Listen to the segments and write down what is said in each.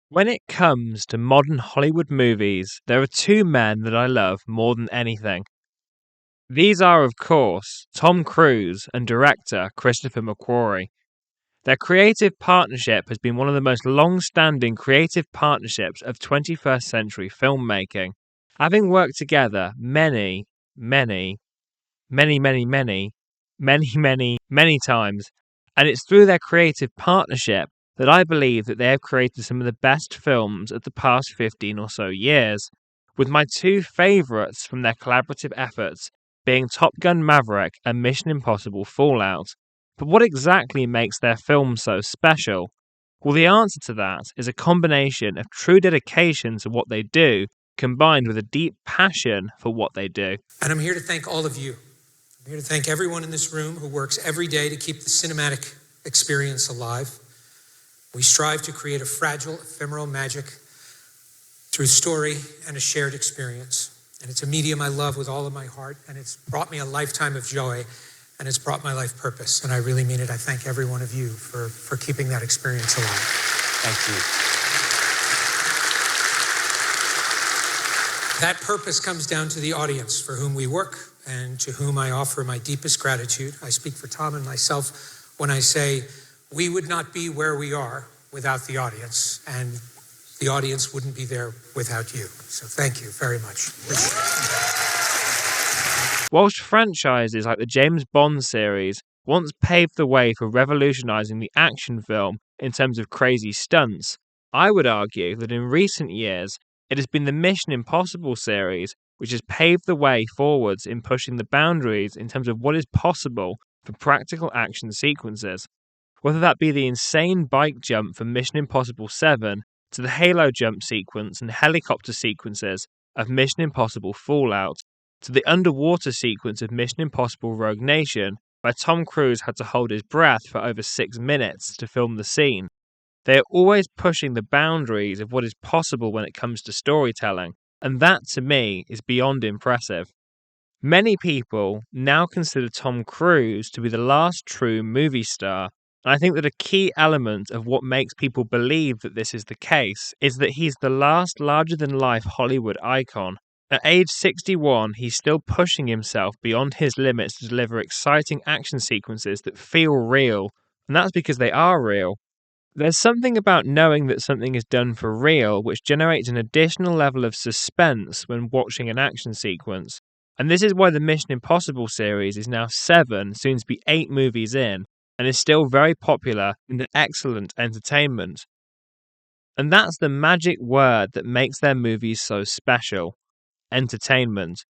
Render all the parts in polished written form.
When it comes to modern Hollywood movies, there are two men that I love more than anything. These are, of course, Tom Cruise and director Christopher McQuarrie. Their creative partnership has been one of the most long-standing creative partnerships of 21st century filmmaking, having worked together many times, and it's through their creative partnership that I believe that they have created some of the best films of the past 15 or so years, with my two favourites from their collaborative efforts being Top Gun Maverick and Mission Impossible Fallout. But what exactly makes their films so special? Well, the answer to that is a combination of true dedication to what they do, combined with a deep passion for what they do. And I'm here to thank all of you. I'm here to thank everyone in this room who works every day to keep the cinematic experience alive. We strive to create a fragile, ephemeral magic through story and a shared experience. And it's a medium I love with all of my heart, and it's brought me a lifetime of joy, and it's brought my life purpose. And I really mean it. I thank every one of you for keeping that experience alive. Thank you. That purpose comes down to the audience for whom we work and to whom I offer my deepest gratitude. I speak for Tom and myself when I say we would not be where we are without the audience, and the audience wouldn't be there without you. So thank you very much. Whilst franchises like the James Bond series once paved the way for revolutionising the action film in terms of crazy stunts, I would argue that in recent years it has been the Mission Impossible series which has paved the way forwards in pushing the boundaries in terms of what is possible for practical action sequences. Whether that be the insane bike jump from Mission Impossible 7 to the halo jump sequence and helicopter sequences of Mission Impossible Fallout, to the underwater sequence of Mission Impossible Rogue Nation, where Tom Cruise had to hold his breath for over 6 minutes to film the scene. They are always pushing the boundaries of what is possible when it comes to storytelling, and that to me is beyond impressive. Many people now consider Tom Cruise to be the last true movie star, and I think that a key element of what makes people believe that this is the case is that he's the last larger-than-life Hollywood icon. At age 61, he's still pushing himself beyond his limits to deliver exciting action sequences that feel real, and that's because they are real. There's something about knowing that something is done for real which generates an additional level of suspense when watching an action sequence. And this is why the Mission Impossible series is now 7, soon to be 8 movies in, and is still very popular and an excellent entertainment. And that's the magic word that makes their movies so special: entertainment.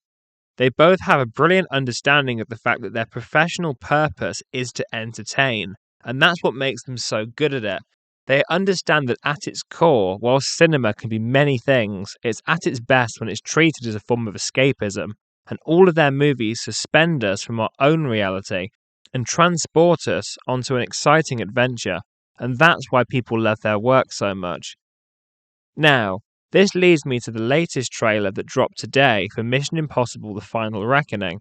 They both have a brilliant understanding of the fact that their professional purpose is to entertain, and that's what makes them so good at it. They understand that at its core, while cinema can be many things, it's at its best when it's treated as a form of escapism, and all of their movies suspend us from our own reality and transport us onto an exciting adventure, and that's why people love their work so much. Now, this leads me to the latest trailer that dropped today for Mission Impossible: The Final Reckoning.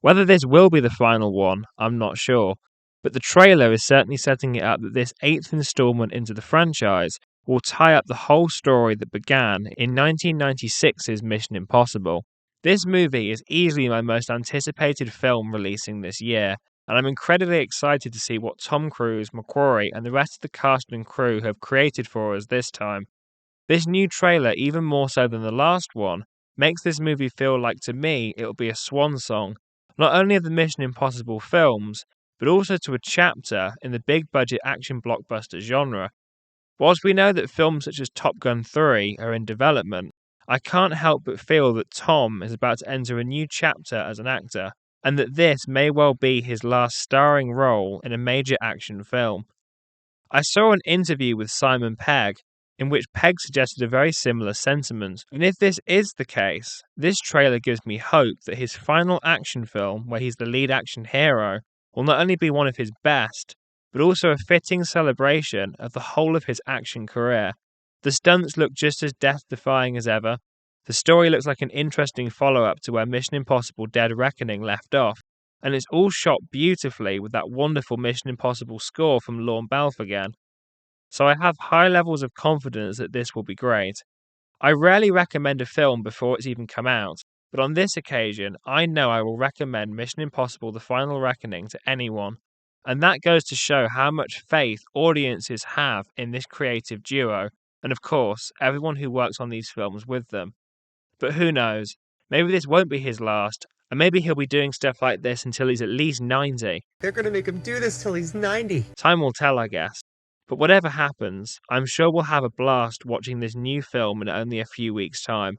Whether this will be the final one, I'm not sure, but the trailer is certainly setting it up that this 8th installment into the franchise will tie up the whole story that began in 1996's Mission Impossible. This movie is easily my most anticipated film releasing this year, and I'm incredibly excited to see what Tom Cruise, McQuarrie, and the rest of the cast and crew have created for us this time. This new trailer, even more so than the last one, makes this movie feel like, to me, it will be a swan song, not only of the Mission Impossible films, but also to a chapter in the big-budget action blockbuster genre. Whilst we know that films such as Top Gun 3 are in development, I can't help but feel that Tom is about to enter a new chapter as an actor, and that this may well be his last starring role in a major action film. I saw an interview with Simon Pegg, in which Pegg suggested a very similar sentiment, and if this is the case, this trailer gives me hope that his final action film, where he's the lead action hero, will not only be one of his best, but also a fitting celebration of the whole of his action career. The stunts look just as death-defying as ever. The story looks like an interesting follow-up to where Mission Impossible: Dead Reckoning left off, and it's all shot beautifully with that wonderful Mission Impossible score from Lorne Balfe again. so I have high levels of confidence that this will be great. I rarely recommend a film before it's even come out, but on this occasion, I know I will recommend Mission Impossible: The Final Reckoning to anyone. And that goes to show how much faith audiences have in this creative duo, and of course, everyone who works on these films with them. But who knows? Maybe this won't be his last, and maybe he'll be doing stuff like this until he's at least 90. They're gonna make him do this till he's 90. Time will tell, I guess. But whatever happens, I'm sure we'll have a blast watching this new film in only a few weeks' time.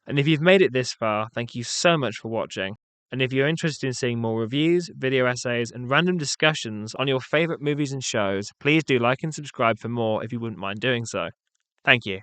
And if you've made it this far, thank you so much for watching. And if you're interested in seeing more reviews, video essays, and random discussions on your favourite movies and shows, please do like and subscribe for more if you wouldn't mind doing so. Thank you.